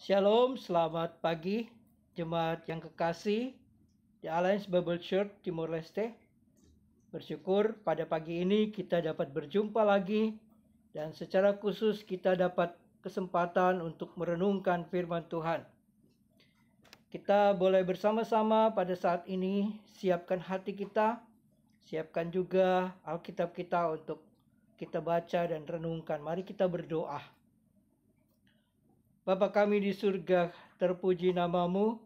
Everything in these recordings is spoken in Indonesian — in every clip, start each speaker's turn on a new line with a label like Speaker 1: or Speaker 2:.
Speaker 1: Shalom, selamat pagi jemaat yang kekasih di Alliance Bible Church Timor Leste. Bersyukur pada pagi ini kita dapat berjumpa lagi dan secara khusus kita dapat kesempatan untuk merenungkan firman Tuhan. Kita boleh bersama-sama pada saat ini siapkan hati kita, siapkan juga Alkitab kita untuk kita baca dan renungkan. Mari kita berdoa. Bapa kami di surga, terpuji namamu.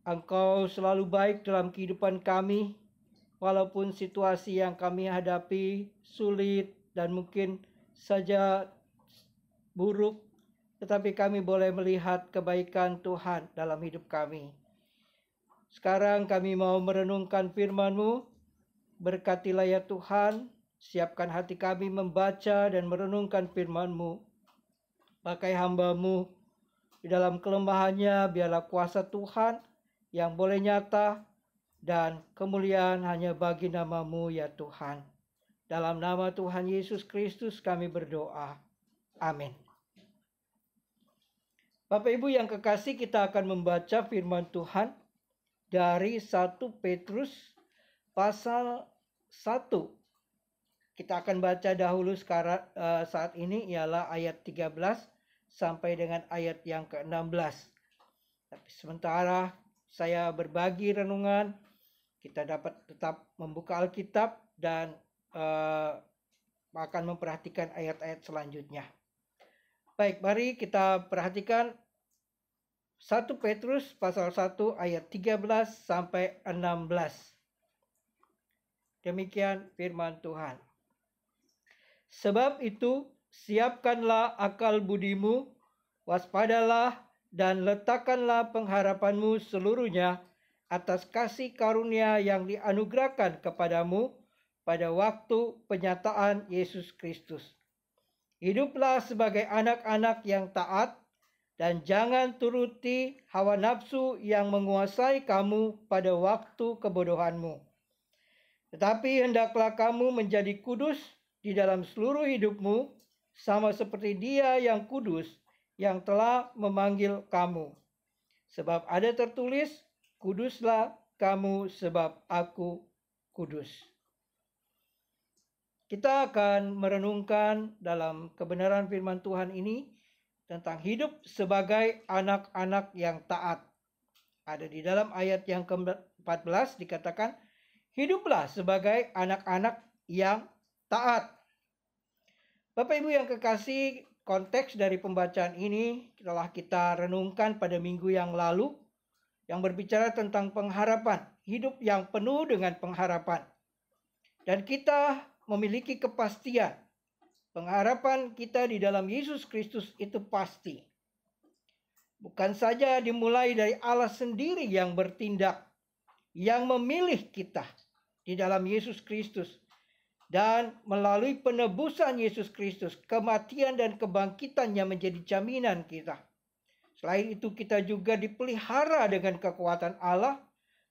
Speaker 1: Engkau selalu baik dalam kehidupan kami. Walaupun situasi yang kami hadapi sulit dan mungkin saja buruk, tetapi kami boleh melihat kebaikan Tuhan dalam hidup kami. Sekarang kami mau merenungkan firman-Mu. Berkatilah ya Tuhan, siapkan hati kami membaca dan merenungkan firman-Mu. Pakai hamba-Mu di dalam kelemahannya, biarlah kuasa Tuhan yang boleh nyata dan kemuliaan hanya bagi nama-Mu ya Tuhan. Dalam nama Tuhan Yesus Kristus kami berdoa. Amin. Bapak Ibu yang kekasih, kita akan membaca firman Tuhan dari 1 Petrus pasal 1. Kita akan baca dahulu sekarang saat ini ialah ayat 13 sampai dengan ayat yang ke-16. Tapi sementara saya berbagi renungan, kita dapat tetap membuka Alkitab dan akan memperhatikan ayat-ayat selanjutnya. Baik, mari kita perhatikan 1 Petrus pasal 1 ayat 13 sampai 16. Demikian firman Tuhan. Sebab itu, siapkanlah akal budimu, waspadalah dan letakkanlah pengharapanmu seluruhnya atas kasih karunia yang dianugerahkan kepadamu pada waktu penyataan Yesus Kristus. Hiduplah sebagai anak-anak yang taat dan jangan turuti hawa nafsu yang menguasai kamu pada waktu kebodohanmu. Tetapi hendaklah kamu menjadi kudus di dalam seluruh hidupmu, sama seperti Dia yang kudus yang telah memanggil kamu. Sebab ada tertulis, kuduslah kamu sebab aku kudus. Kita akan merenungkan dalam kebenaran firman Tuhan ini tentang hidup sebagai anak-anak yang taat. Ada di dalam ayat yang ke-14 dikatakan, hiduplah sebagai anak-anak yang taat. Bapak Ibu yang kekasih, konteks dari pembacaan ini telah kita renungkan pada minggu yang lalu, yang berbicara tentang pengharapan, hidup yang penuh dengan pengharapan. Dan kita memiliki kepastian, pengharapan kita di dalam Yesus Kristus itu pasti. Bukan saja dimulai dari Allah sendiri yang bertindak, yang memilih kita di dalam Yesus Kristus. Dan melalui penebusan Yesus Kristus, kematian dan kebangkitannya menjadi jaminan kita. Selain itu kita juga dipelihara dengan kekuatan Allah.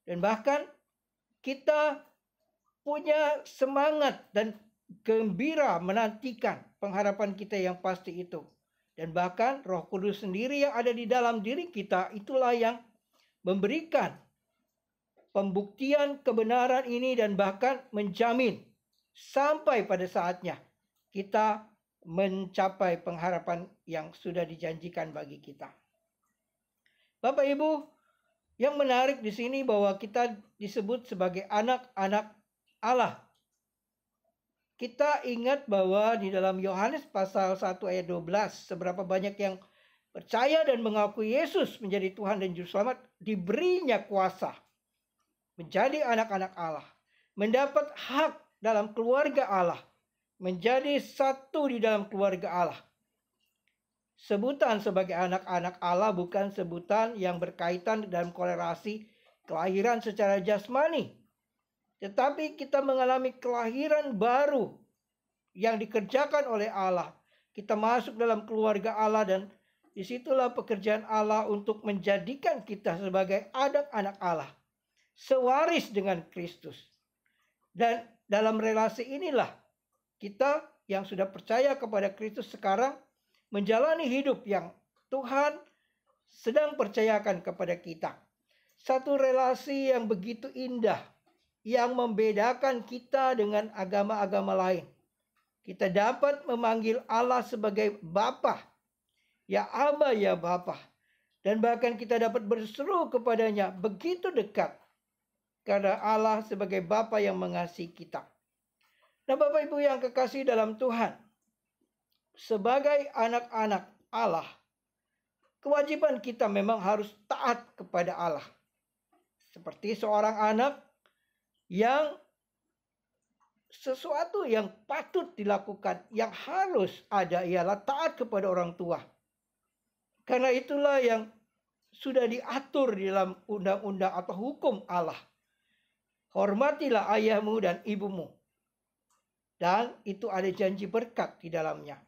Speaker 1: Dan bahkan kita punya semangat dan gembira menantikan pengharapan kita yang pasti itu. Dan bahkan Roh Kudus sendiri yang ada di dalam diri kita, itulah yang memberikan pembuktian kebenaran ini dan bahkan menjamin sampai pada saatnya kita mencapai pengharapan yang sudah dijanjikan bagi kita. Bapak Ibu, yang menarik di sini bahwa kita disebut sebagai anak-anak Allah. Kita ingat bahwa di dalam Yohanes pasal 1 ayat 12, seberapa banyak yang percaya dan mengakui Yesus menjadi Tuhan dan Juru Selamat, diberinya kuasa menjadi anak-anak Allah, mendapat hak dalam keluarga Allah, menjadi satu di dalam keluarga Allah. Sebutan sebagai anak-anak Allah bukan sebutan yang berkaitan dalam korelasi kelahiran secara jasmani. Tetapi kita mengalami kelahiran baru yang dikerjakan oleh Allah. Kita masuk dalam keluarga Allah dan disitulah pekerjaan Allah untuk menjadikan kita sebagai anak-anak Allah. Sewaris dengan Kristus. Dan dalam relasi inilah kita yang sudah percaya kepada Kristus sekarang menjalani hidup yang Tuhan sedang percayakan kepada kita. Satu relasi yang begitu indah, yang membedakan kita dengan agama-agama lain. Kita dapat memanggil Allah sebagai Bapa, ya Aba, ya Bapa. Dan bahkan kita dapat berseru kepadanya begitu dekat. Karena Allah sebagai Bapa yang mengasihi kita. Nah, Bapak Ibu yang kekasih dalam Tuhan, sebagai anak-anak Allah, kewajiban kita memang harus taat kepada Allah. Seperti seorang anak yang sesuatu yang patut dilakukan, yang harus ada ialah taat kepada orang tua. Karena itulah yang sudah diatur di dalam undang-undang atau hukum Allah. Hormatilah ayahmu dan ibumu. Dan itu ada janji berkat di dalamnya.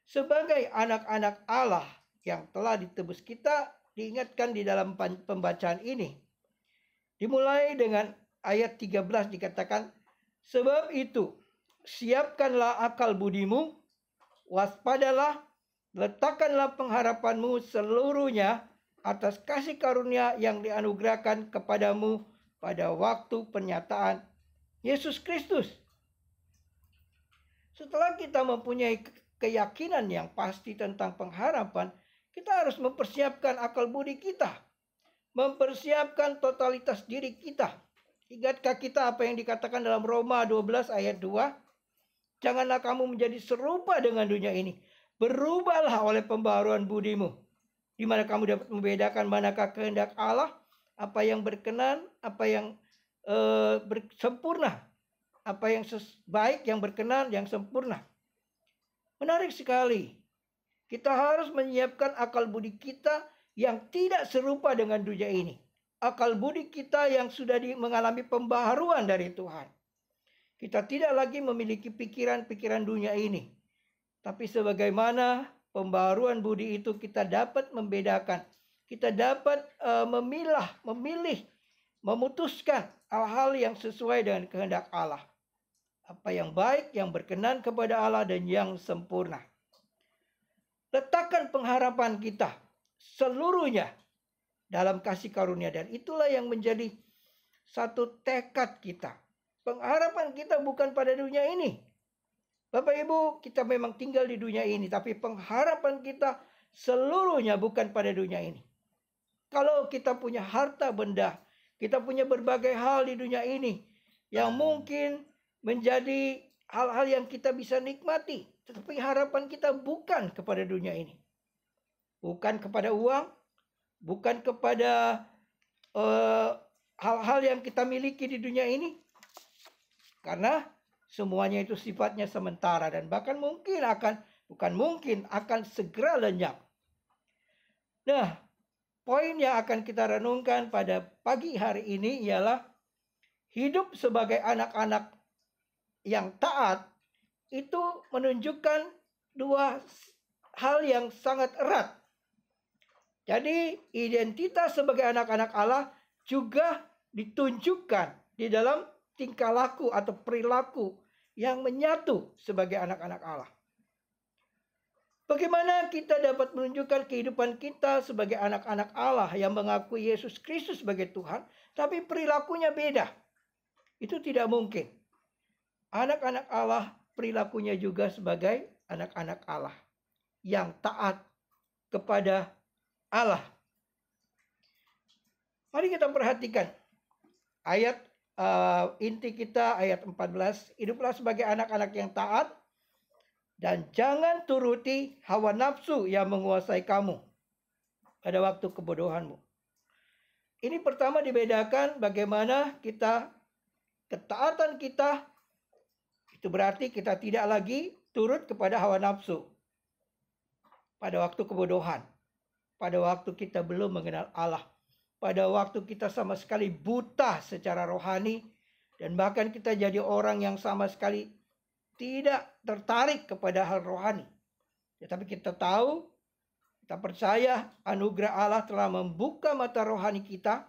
Speaker 1: Sebagai anak-anak Allah yang telah ditebus, kita diingatkan di dalam pembacaan ini. Dimulai dengan ayat 13 dikatakan, sebab itu siapkanlah akal budimu, waspadalah, letakkanlah pengharapanmu seluruhnya atas kasih karunia yang dianugerahkan kepadamu pada waktu pernyataan Yesus Kristus. Setelah kita mempunyai keyakinan yang pasti tentang pengharapan, kita harus mempersiapkan akal budi kita. Mempersiapkan totalitas diri kita. Ingatkah kita apa yang dikatakan dalam Roma 12 ayat 2? Janganlah kamu menjadi serupa dengan dunia ini. Berubahlah oleh pembaharuan budimu, di mana kamu dapat membedakan manakah kehendak Allah, apa yang berkenan, apa yang sempurna, apa yang baik, yang berkenan, yang sempurna. Menarik sekali. Kita harus menyiapkan akal budi kita yang tidak serupa dengan dunia ini. Akal budi kita yang sudah mengalami pembaharuan dari Tuhan. Kita tidak lagi memiliki pikiran-pikiran dunia ini. Tapi sebagaimana pembaharuan budi itu, kita dapat membedakan. Kita dapat memilih, memutuskan hal-hal yang sesuai dengan kehendak Allah. Apa yang baik, yang berkenan kepada Allah, dan yang sempurna. Letakkan pengharapan kita seluruhnya dalam kasih karunia. Dan itulah yang menjadi satu tekad kita. Pengharapan kita bukan pada dunia ini. Bapak Ibu, kita memang tinggal di dunia ini. Tapi pengharapan kita seluruhnya bukan pada dunia ini. Kalau kita punya harta benda, kita punya berbagai hal di dunia ini yang mungkin menjadi hal-hal yang kita bisa nikmati. Tetapi harapan kita bukan kepada dunia ini. Bukan kepada uang, bukan kepada hal-hal yang kita miliki di dunia ini. Karena semuanya itu sifatnya sementara dan bahkan akan segera lenyap. Nah, poin yang akan kita renungkan pada pagi hari ini ialah hidup sebagai anak-anak yang taat itu menunjukkan dua hal yang sangat erat. Jadi identitas sebagai anak-anak Allah juga ditunjukkan di dalam tingkah laku atau perilaku yang menyatu sebagai anak-anak Allah. Bagaimana kita dapat menunjukkan kehidupan kita sebagai anak-anak Allah yang mengakui Yesus Kristus sebagai Tuhan, tapi perilakunya beda? Itu tidak mungkin. Anak-anak Allah perilakunya juga sebagai anak-anak Allah yang taat kepada Allah. Mari kita perhatikan ayat inti kita, ayat 14. Hiduplah sebagai anak-anak yang taat dan jangan turuti hawa nafsu yang menguasai kamu pada waktu kebodohanmu. Ini pertama dibedakan bagaimana ketaatan kita itu berarti kita tidak lagi turut kepada hawa nafsu pada waktu kebodohan, pada waktu kita belum mengenal Allah, pada waktu kita sama sekali buta secara rohani, dan bahkan kita jadi orang yang sama sekali tidak tertarik kepada hal rohani. Tetapi kita tahu, kita percaya anugerah Allah telah membuka mata rohani kita.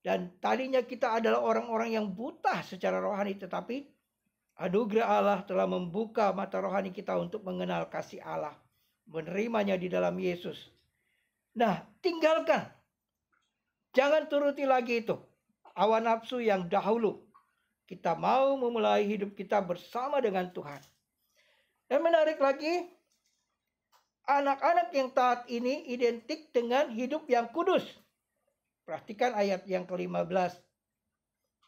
Speaker 1: Dan tadinya kita adalah orang-orang yang buta secara rohani, tetapi anugerah Allah telah membuka mata rohani kita untuk mengenal kasih Allah, menerimanya di dalam Yesus. Nah, tinggalkan. Jangan turuti lagi itu. Hawa nafsu yang dahulu. Kita mau memulai hidup kita bersama dengan Tuhan. Dan menarik lagi, anak-anak yang taat ini identik dengan hidup yang kudus. Perhatikan ayat yang ke-15.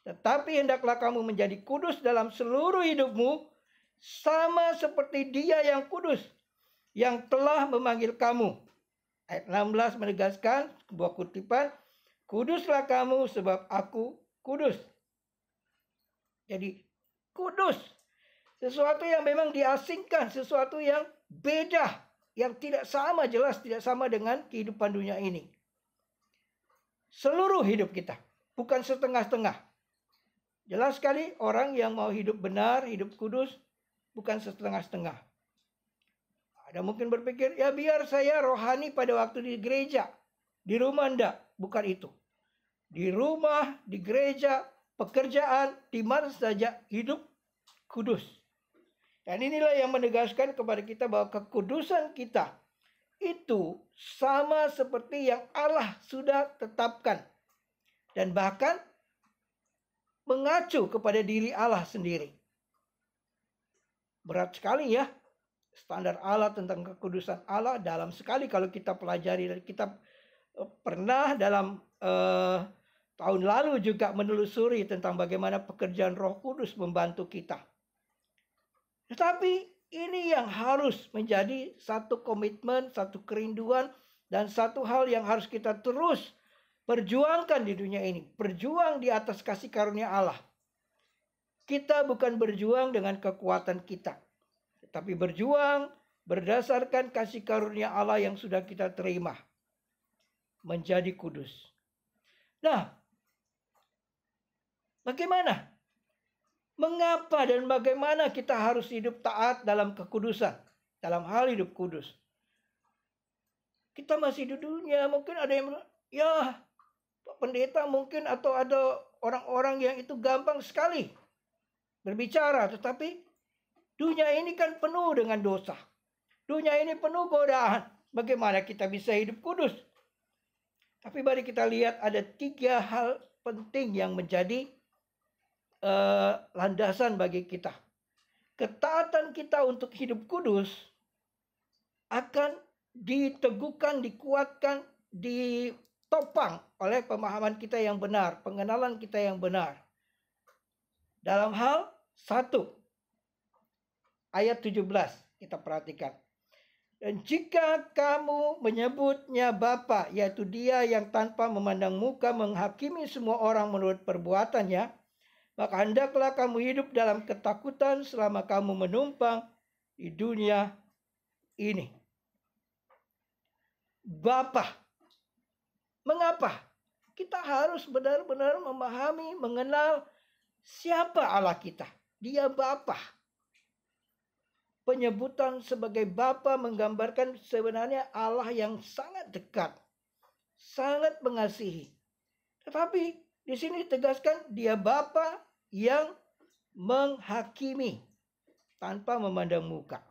Speaker 1: Tetapi hendaklah kamu menjadi kudus dalam seluruh hidupmu, sama seperti Dia yang kudus, yang telah memanggil kamu. Ayat 16 menegaskan sebuah kutipan, kuduslah kamu sebab aku kudus. Jadi kudus, sesuatu yang memang diasingkan, sesuatu yang beda, yang tidak sama, jelas tidak sama dengan kehidupan dunia ini. Seluruh hidup kita, bukan setengah-setengah. Jelas sekali orang yang mau hidup benar, hidup kudus, bukan setengah-setengah. Ada mungkin berpikir, ya biar saya rohani pada waktu di gereja. Di rumah enggak, bukan itu. Di rumah, di gereja, pekerjaan, di mana saja hidup kudus. Dan inilah yang menegaskan kepada kita bahwa kekudusan kita itu sama seperti yang Allah sudah tetapkan. Dan bahkan mengacu kepada diri Allah sendiri. Berat sekali ya standar Allah tentang kekudusan Allah, dalam sekali kalau kita pelajari dari kitab. Pernah dalam tahun lalu juga menelusuri tentang bagaimana pekerjaan Roh Kudus membantu kita. Tetapi ini yang harus menjadi satu komitmen, satu kerinduan, dan satu hal yang harus kita terus perjuangkan di dunia ini. Berjuang di atas kasih karunia Allah. Kita bukan berjuang dengan kekuatan kita, tetapi berjuang berdasarkan kasih karunia Allah yang sudah kita terima. Menjadi kudus. Nah, bagaimana? Mengapa dan bagaimana kita harus hidup taat dalam kekudusan? Dalam hal hidup kudus. Kita masih di dunia, mungkin ada yang ya Pak Pendeta mungkin, atau ada orang-orang yang itu gampang sekali berbicara, tetapi dunia ini kan penuh dengan dosa. Dunia ini penuh godaan. Bagaimana kita bisa hidup kudus? Tapi mari kita lihat ada 3 hal penting yang menjadi landasan bagi kita. Ketaatan kita untuk hidup kudus akan diteguhkan, dikuatkan, ditopang oleh pemahaman kita yang benar, pengenalan kita yang benar. Dalam hal 1 ayat 17 kita perhatikan. Dan jika kamu menyebutnya Bapa, yaitu Dia yang tanpa memandang muka menghakimi semua orang menurut perbuatannya, maka hendaklah kamu hidup dalam ketakutan selama kamu menumpang di dunia ini. Bapa. Mengapa? Kita harus benar-benar memahami, mengenal siapa Allah kita. Dia Bapa. Penyebutan sebagai Bapa menggambarkan sebenarnya Allah yang sangat dekat, sangat mengasihi. Tetapi di sini tegaskan Dia Bapa yang menghakimi tanpa memandang muka.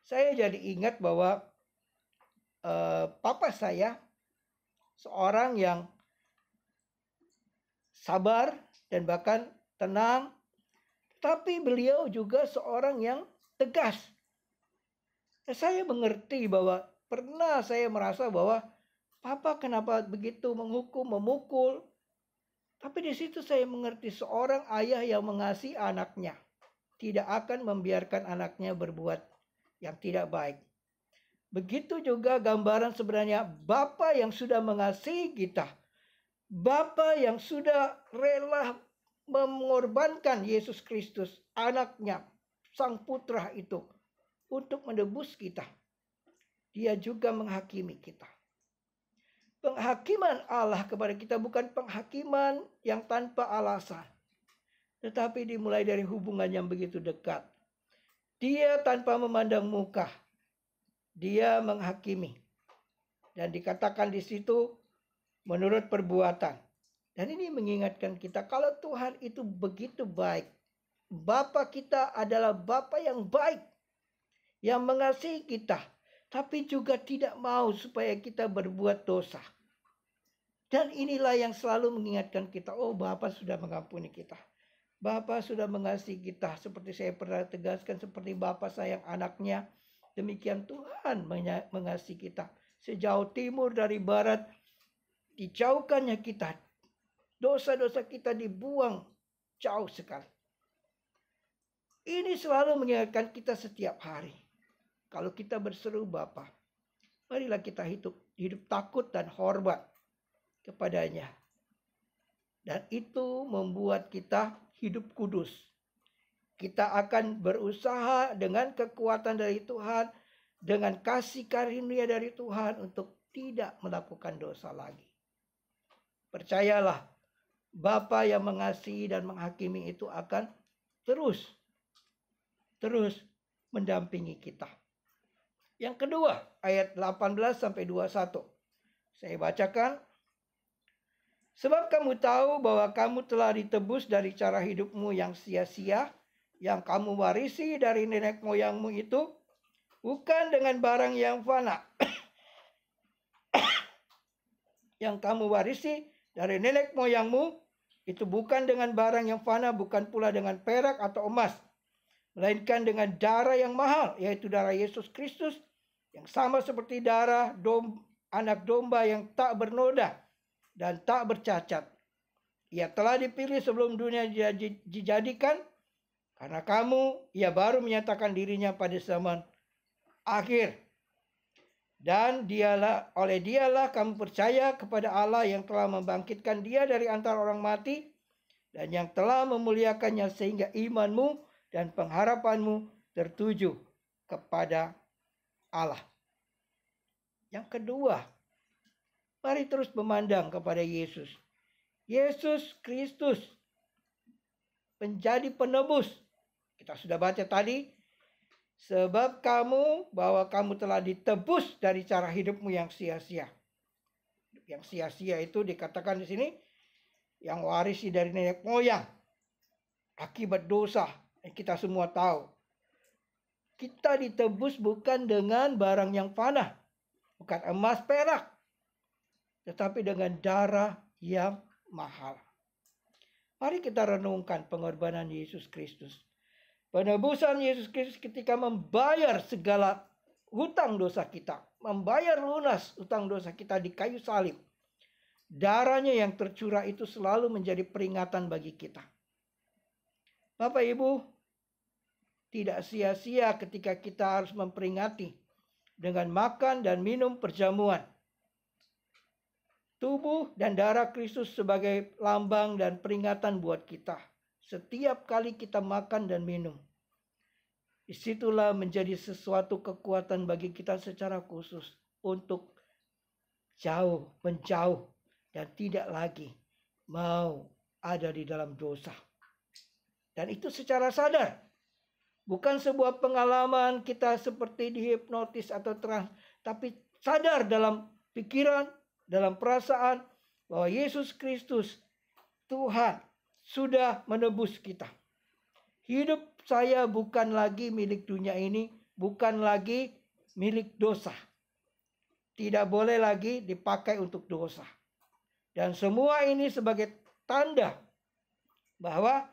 Speaker 1: Saya jadi ingat bahwa papa saya seorang yang sabar dan bahkan tenang, tapi beliau juga seorang yang tegas. Saya mengerti bahwa pernah saya merasa bahwa papa kenapa begitu menghukum, memukul. Tapi di situ saya mengerti seorang ayah yang mengasihi anaknya tidak akan membiarkan anaknya berbuat yang tidak baik. Begitu juga gambaran sebenarnya Bapa yang sudah mengasihi kita. Bapa yang sudah rela mengorbankan Yesus Kristus, anaknya, Sang Putra itu, untuk menebus kita. Dia juga menghakimi kita. Penghakiman Allah kepada kita bukan penghakiman yang tanpa alasan, tetapi dimulai dari hubungan yang begitu dekat. Dia tanpa memandang muka, Dia menghakimi. Dan dikatakan di situ menurut perbuatan. Dan ini mengingatkan kita kalau Tuhan itu begitu baik. Bapa kita adalah Bapa yang baik, yang mengasihi kita. tapi juga tidak mau supaya kita berbuat dosa. Dan inilah yang selalu mengingatkan kita, oh Bapa sudah mengampuni kita. Bapa sudah mengasihi kita, seperti saya pernah tegaskan, seperti Bapa sayang anaknya. Demikian Tuhan mengasihi kita. Sejauh timur dari barat, dijauhkannya kita. Dosa-dosa kita dibuang jauh sekali. Ini selalu mengingatkan kita setiap hari. Kalau kita berseru Bapa, marilah kita hidup takut dan hormat kepadanya. Dan itu membuat kita hidup kudus. Kita akan berusaha dengan kekuatan dari Tuhan, dengan kasih karunia dari Tuhan untuk tidak melakukan dosa lagi. Percayalah, Bapa yang mengasihi dan menghakimi itu akan terus mendampingi kita. Yang kedua, ayat 18 sampai 21. Saya bacakan. Sebab kamu tahu bahwa kamu telah ditebus dari cara hidupmu yang sia-sia, yang kamu warisi dari nenek moyangmu itu, bukan dengan barang yang fana. Yang kamu warisi dari nenek moyangmu itu bukan dengan barang yang fana, bukan pula dengan perak atau emas, melainkan dengan darah yang mahal, yaitu darah Yesus Kristus, yang sama seperti darah anak domba yang tak bernoda dan tak bercacat. Ia telah dipilih sebelum dunia dijadikan, karena kamu, ia baru menyatakan dirinya pada zaman akhir. Dan oleh dialah kamu percaya kepada Allah yang telah membangkitkan dia dari antara orang mati, dan yang telah memuliakannya sehingga imanmu dan pengharapanmu tertuju kepada Allah. Yang kedua, mari terus memandang kepada Yesus. Yesus Kristus menjadi penebus. Kita sudah baca tadi. Sebab bahwa kamu telah ditebus dari cara hidupmu yang sia-sia. Yang sia-sia itu dikatakan di sini yang warisi dari nenek moyang. Akibat dosa. Kita semua tahu. Kita ditebus bukan dengan barang yang fana. Bukan emas perak. Tetapi dengan darah yang mahal. Mari kita renungkan pengorbanan Yesus Kristus. Penebusan Yesus Kristus ketika membayar segala hutang dosa kita. Membayar lunas hutang dosa kita di kayu salib. Darahnya yang tercurah itu selalu menjadi peringatan bagi kita. Bapak Ibu, tidak sia-sia ketika kita harus memperingati dengan makan dan minum perjamuan. Tubuh dan darah Kristus sebagai lambang dan peringatan buat kita. Setiap kali kita makan dan minum, disitulah menjadi sesuatu kekuatan bagi kita secara khusus untuk menjauh dan tidak lagi mau ada di dalam dosa. Dan itu secara sadar. Bukan sebuah pengalaman kita seperti dihipnotis atau trans, tapi sadar dalam pikiran, dalam perasaan bahwa Yesus Kristus, Tuhan, sudah menebus kita. Hidup saya bukan lagi milik dunia ini, bukan lagi milik dosa. Tidak boleh lagi dipakai untuk dosa. Dan semua ini sebagai tanda bahwa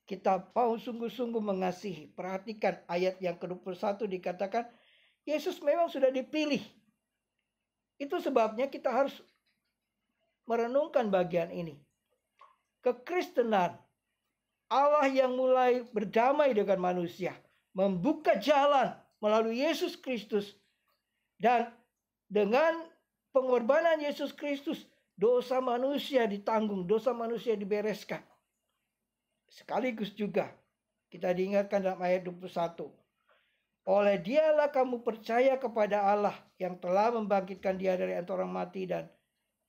Speaker 1: kita mau sungguh-sungguh mengasihi. Perhatikan ayat yang ke-21 dikatakan, Yesus memang sudah dipilih. Itu sebabnya kita harus merenungkan bagian ini. Kekristenan, Allah yang mulai berdamai dengan manusia, membuka jalan melalui Yesus Kristus, dan dengan pengorbanan Yesus Kristus, dosa manusia ditanggung, dosa manusia dibereskan. Sekaligus juga kita diingatkan dalam ayat 21. Oleh dialah kamu percaya kepada Allah yang telah membangkitkan dia dari antara orang mati dan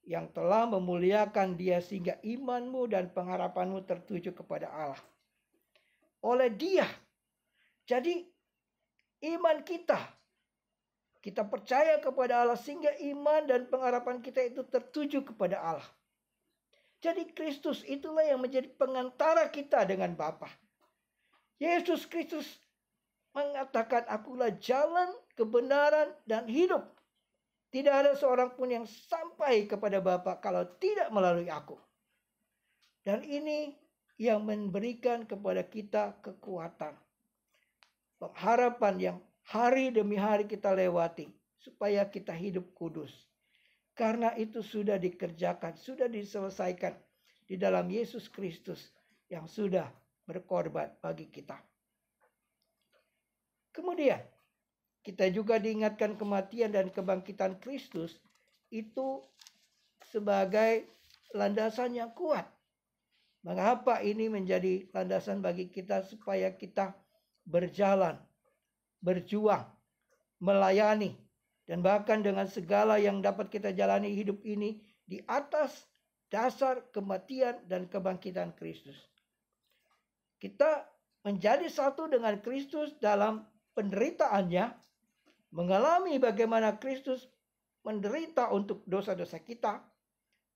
Speaker 1: yang telah memuliakan dia sehingga imanmu dan pengharapanmu tertuju kepada Allah. Oleh dia. Jadi iman kita percaya kepada Allah sehingga iman dan pengharapan kita itu tertuju kepada Allah. Jadi Kristus itulah yang menjadi pengantara kita dengan Bapa. Yesus Kristus mengatakan, akulah jalan, kebenaran, dan hidup. Tidak ada seorang pun yang sampai kepada Bapa kalau tidak melalui aku. Dan ini yang memberikan kepada kita kekuatan. Pengharapan yang hari demi hari kita lewati. Supaya kita hidup kudus. Karena itu sudah dikerjakan, sudah diselesaikan di dalam Yesus Kristus yang sudah berkorban bagi kita. Kemudian kita juga diingatkan kematian dan kebangkitan Kristus itu sebagai landasan yang kuat. Mengapa ini menjadi landasan bagi kita supaya kita berjalan, berjuang, melayani, dan bahkan dengan segala yang dapat kita jalani hidup ini di atas dasar kematian dan kebangkitan Kristus. Kita menjadi satu dengan Kristus dalam penderitaannya, mengalami bagaimana Kristus menderita untuk dosa-dosa kita,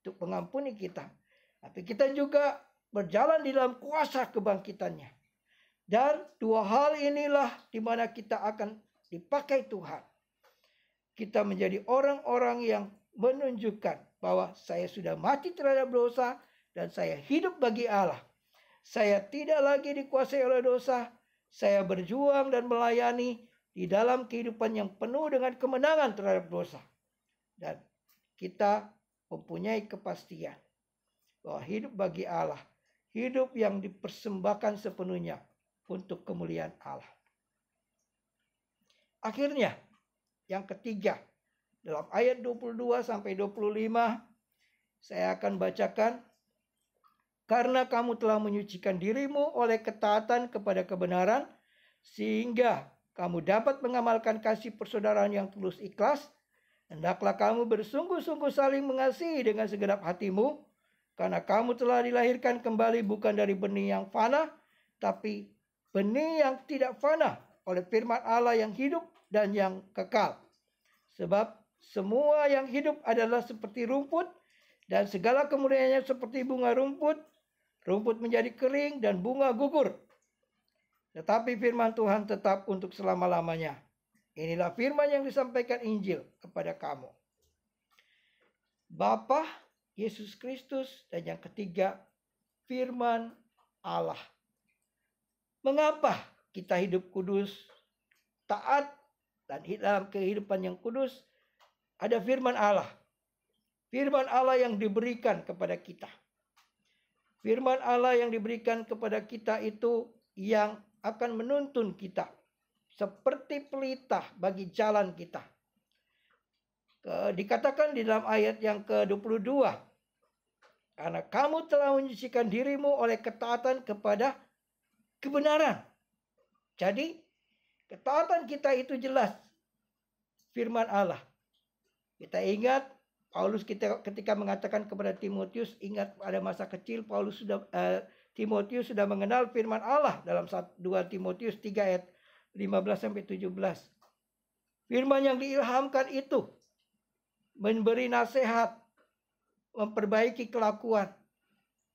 Speaker 1: untuk mengampuni kita. Tapi kita juga berjalan di dalam kuasa kebangkitannya. Dan dua hal inilah di mana kita akan dipakai Tuhan. Kita menjadi orang-orang yang menunjukkan bahwa saya sudah mati terhadap dosa dan saya hidup bagi Allah. Saya tidak lagi dikuasai oleh dosa. Saya berjuang dan melayani di dalam kehidupan yang penuh dengan kemenangan terhadap dosa. Dan kita mempunyai kepastian bahwa hidup bagi Allah, hidup yang dipersembahkan sepenuhnya untuk kemuliaan Allah. Akhirnya, yang ketiga, dalam ayat 22 sampai 25, saya akan bacakan. Karena kamu telah menyucikan dirimu oleh ketaatan kepada kebenaran, sehingga kamu dapat mengamalkan kasih persaudaraan yang tulus ikhlas, hendaklah kamu bersungguh-sungguh saling mengasihi dengan segenap hatimu, karena kamu telah dilahirkan kembali bukan dari benih yang fana, tapi benih yang tidak fana oleh firman Allah yang hidup dan yang kekal. Sebab semua yang hidup adalah seperti rumput, dan segala kemuliaannya seperti bunga rumput. Rumput menjadi kering dan bunga gugur. Tetapi firman Tuhan tetap untuk selama-lamanya. Inilah firman yang disampaikan Injil kepada kamu. Bapa, Yesus Kristus, dan yang ketiga, firman Allah. Mengapa kita hidup kudus, taat, dan dalam kehidupan yang kudus? Ada firman Allah. Firman Allah yang diberikan kepada kita. Firman Allah yang diberikan kepada kita itu yang akan menuntun kita. Seperti pelita bagi jalan kita. Dikatakan di dalam ayat yang ke-22. Karena kamu telah menyucikan dirimu oleh ketaatan kepada kebenaran. Jadi ketaatan kita itu jelas. Firman Allah. Kita ingat Paulus ketika mengatakan kepada Timotius, ingat pada masa kecil Timotius sudah mengenal firman Allah dalam 2 Timotius 3 ayat 15 sampai 17. Firman yang diilhamkan itu memberi nasihat, memperbaiki kelakuan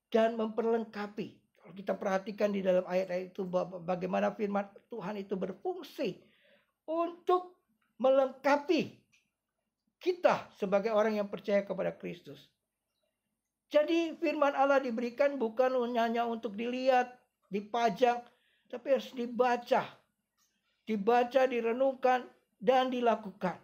Speaker 1: dan memperlengkapi. Kalau kita perhatikan di dalam ayat-ayat itu bagaimana firman Tuhan itu berfungsi untuk melengkapi kita sebagai orang yang percaya kepada Kristus. Jadi firman Allah diberikan bukan hanya untuk dilihat, dipajang, tapi harus dibaca. Dibaca, direnungkan, dan dilakukan.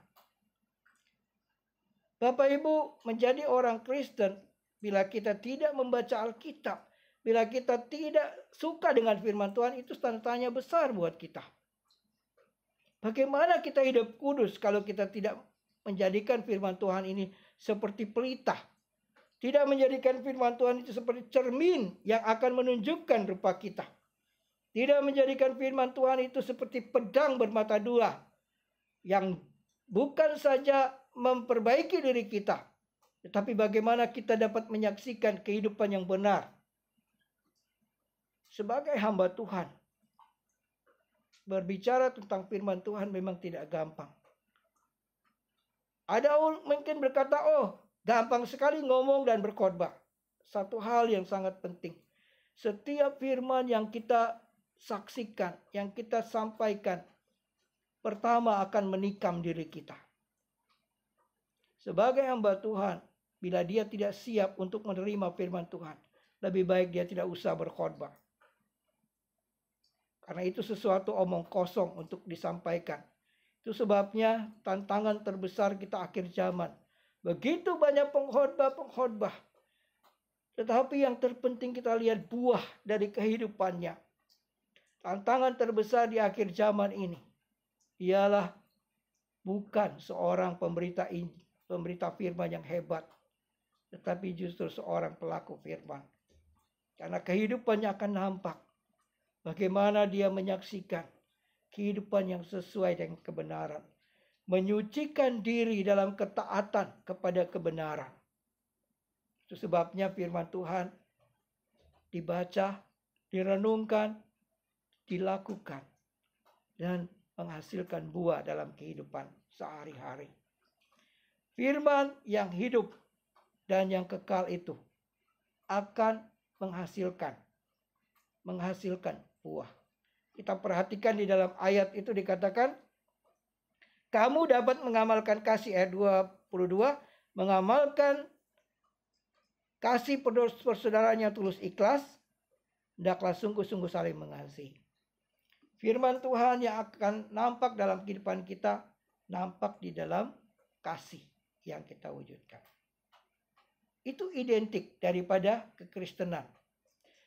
Speaker 1: Bapak Ibu, menjadi orang Kristen, bila kita tidak membaca Alkitab, bila kita tidak suka dengan firman Tuhan, itu tanda-tanya besar buat kita. Bagaimana kita hidup kudus kalau kita tidak menjadikan firman Tuhan ini seperti pelita. Tidak menjadikan firman Tuhan itu seperti cermin yang akan menunjukkan rupa kita. Tidak menjadikan firman Tuhan itu seperti pedang bermata dua. Yang bukan saja memperbaiki diri kita. Tetapi bagaimana kita dapat menyaksikan kehidupan yang benar. Sebagai hamba Tuhan. Berbicara tentang firman Tuhan memang tidak gampang. Ada mungkin berkata, oh gampang sekali ngomong dan berkhotbah. Satu hal yang sangat penting. Setiap firman yang kita saksikan, yang kita sampaikan, pertama akan menikam diri kita. Sebagai hamba Tuhan, bila dia tidak siap untuk menerima firman Tuhan, lebih baik dia tidak usah berkhotbah. Karena itu sesuatu omong kosong untuk disampaikan. Itu sebabnya tantangan terbesar kita akhir zaman. Begitu banyak pengkhotbah. Tetapi yang terpenting kita lihat buah dari kehidupannya. Tantangan terbesar di akhir zaman ini ialah bukan seorang pemberita firman yang hebat, tetapi justru seorang pelaku firman. Karena kehidupannya akan nampak bagaimana dia menyaksikan kehidupan yang sesuai dengan kebenaran, menyucikan diri dalam ketaatan kepada kebenaran. Itu sebabnya firman Tuhan dibaca, direnungkan, dilakukan, dan menghasilkan buah dalam kehidupan sehari-hari. Firman yang hidup dan yang kekal itu akan menghasilkan buah. Kita perhatikan di dalam ayat itu dikatakan, kamu dapat mengamalkan kasih, ayat 22, mengamalkan kasih persaudaraan yang tulus ikhlas, hendaklah sungguh-sungguh saling mengasihi. Firman Tuhan yang akan nampak dalam kehidupan kita, nampak di dalam kasih yang kita wujudkan. Itu identik daripada kekristenan.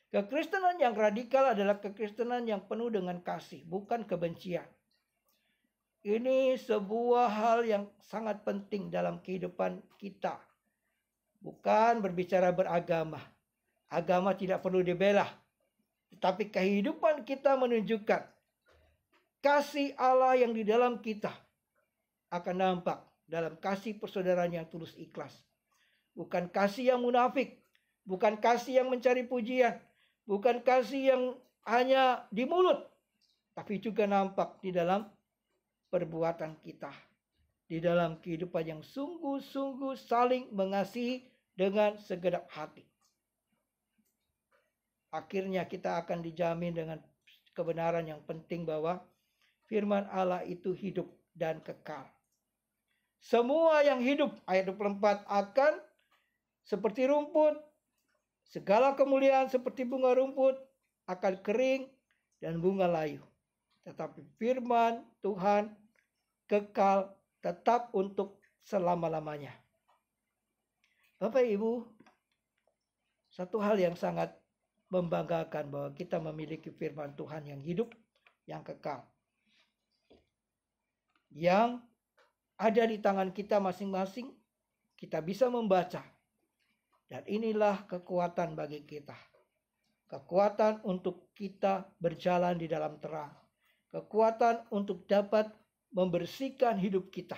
Speaker 1: Kekristenan yang radikal adalah kekristenan yang penuh dengan kasih, bukan kebencian. Ini sebuah hal yang sangat penting dalam kehidupan kita. Bukan berbicara beragama. Agama tidak perlu dibela. Tetapi kehidupan kita menunjukkan kasih Allah yang di dalam kita akan nampak dalam kasih persaudaraan yang tulus ikhlas. Bukan kasih yang munafik. Bukan kasih yang mencari pujian. Bukan kasih yang hanya di mulut. Tapi juga nampak di dalam perbuatan kita. Di dalam kehidupan yang sungguh-sungguh saling mengasihi dengan segenap hati. Akhirnya kita akan dijamin dengan kebenaran yang penting bahwa firman Allah itu hidup dan kekal. Semua yang hidup, ayat 24, akan seperti rumput. Segala kemuliaan seperti bunga rumput akan kering dan bunga layu. Tetapi firman Tuhan kekal tetap untuk selama-lamanya. Bapak Ibu, satu hal yang sangat membanggakan bahwa kita memiliki firman Tuhan yang hidup, yang kekal. Yang ada di tangan kita masing-masing, kita bisa membaca. Dan inilah kekuatan bagi kita. Kekuatan untuk kita berjalan di dalam terang. Kekuatan untuk dapat membersihkan hidup kita.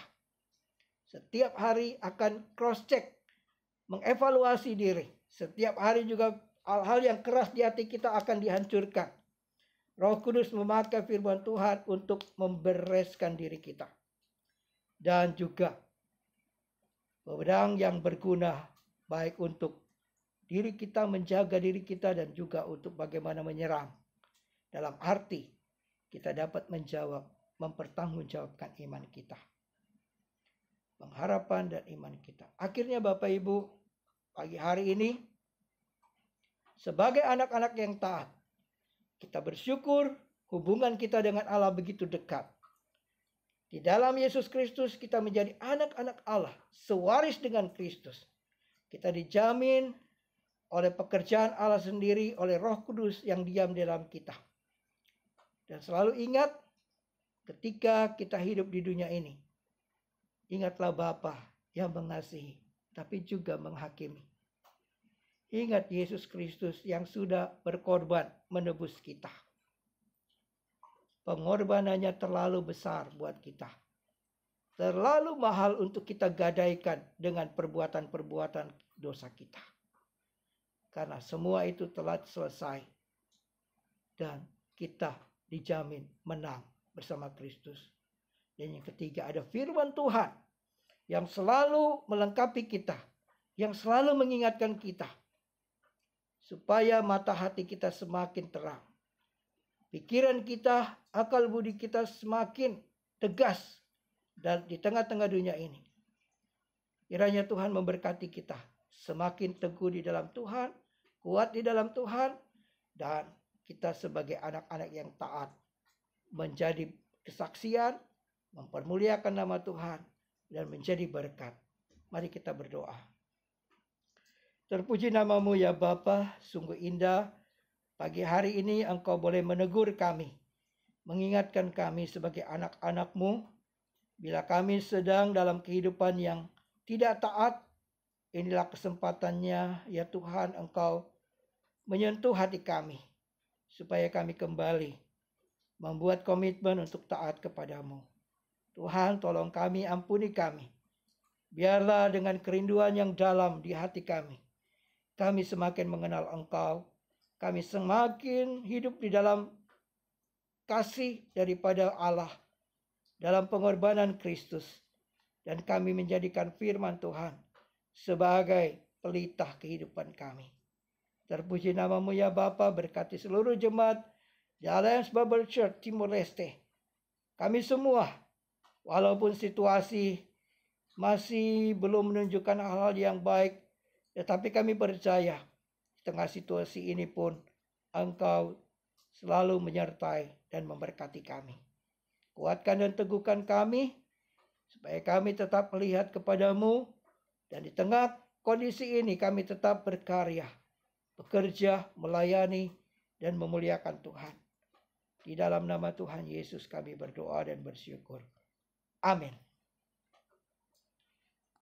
Speaker 1: Setiap hari akan cross-check, mengevaluasi diri. Setiap hari juga hal-hal yang keras di hati kita akan dihancurkan. Roh Kudus memakai firman Tuhan untuk membereskan diri kita. Dan juga pedang yang berguna baik untuk diri kita, menjaga diri kita, dan juga untuk bagaimana menyerang. Dalam arti kita dapat mempertanggungjawabkan iman kita. Pengharapan dan iman kita. Akhirnya Bapak Ibu, pagi hari ini, sebagai anak-anak yang taat, kita bersyukur hubungan kita dengan Allah begitu dekat. Di dalam Yesus Kristus kita menjadi anak-anak Allah, sewaris dengan Kristus. Kita dijamin oleh pekerjaan Allah sendiri, oleh Roh Kudus yang diam dalam kita. Dan selalu ingat, ketika kita hidup di dunia ini, ingatlah Bapa yang mengasihi, tapi juga menghakimi. Ingat Yesus Kristus yang sudah berkorban menebus kita. Pengorbanannya terlalu besar buat kita. Terlalu mahal untuk kita gadaikan dengan perbuatan-perbuatan dosa kita. Karena semua itu telah selesai. Dan kita dijamin menang bersama Kristus. Dan yang ketiga, ada firman Tuhan yang selalu melengkapi kita. Yang selalu mengingatkan kita. Supaya mata hati kita semakin terang. Pikiran kita, akal budi kita semakin tegas dan di tengah-tengah dunia ini. Kiranya Tuhan memberkati kita semakin teguh di dalam Tuhan, kuat di dalam Tuhan, dan kita sebagai anak-anak yang taat menjadi kesaksian, mempermuliakan nama Tuhan, dan menjadi berkat. Mari kita berdoa. Terpuji namamu ya Bapa, sungguh indah pagi hari ini Engkau boleh menegur kami, mengingatkan kami sebagai anak-anak-Mu, bila kami sedang dalam kehidupan yang tidak taat. Inilah kesempatannya ya Tuhan, Engkau menyentuh hati kami, supaya kami kembali membuat komitmen untuk taat kepadamu. Tuhan, tolong kami, ampuni kami. Biarlah dengan kerinduan yang dalam di hati kami semakin mengenal Engkau. Kami semakin hidup di dalam kasih daripada Allah, dalam pengorbanan Kristus. Dan kami menjadikan firman Tuhan sebagai pelita kehidupan kami. Terpuji namamu ya Bapa, berkati seluruh jemaat di Alliance Bible Church Timor Leste. Kami semua, walaupun situasi masih belum menunjukkan hal-hal yang baik, tetapi kami percaya di tengah situasi ini pun Engkau selalu menyertai dan memberkati kami. Kuatkan dan teguhkan kami, supaya kami tetap melihat kepadamu, dan di tengah kondisi ini kami tetap berkarya, bekerja, melayani, dan memuliakan Tuhan. Di dalam nama Tuhan Yesus kami berdoa dan bersyukur. Amin.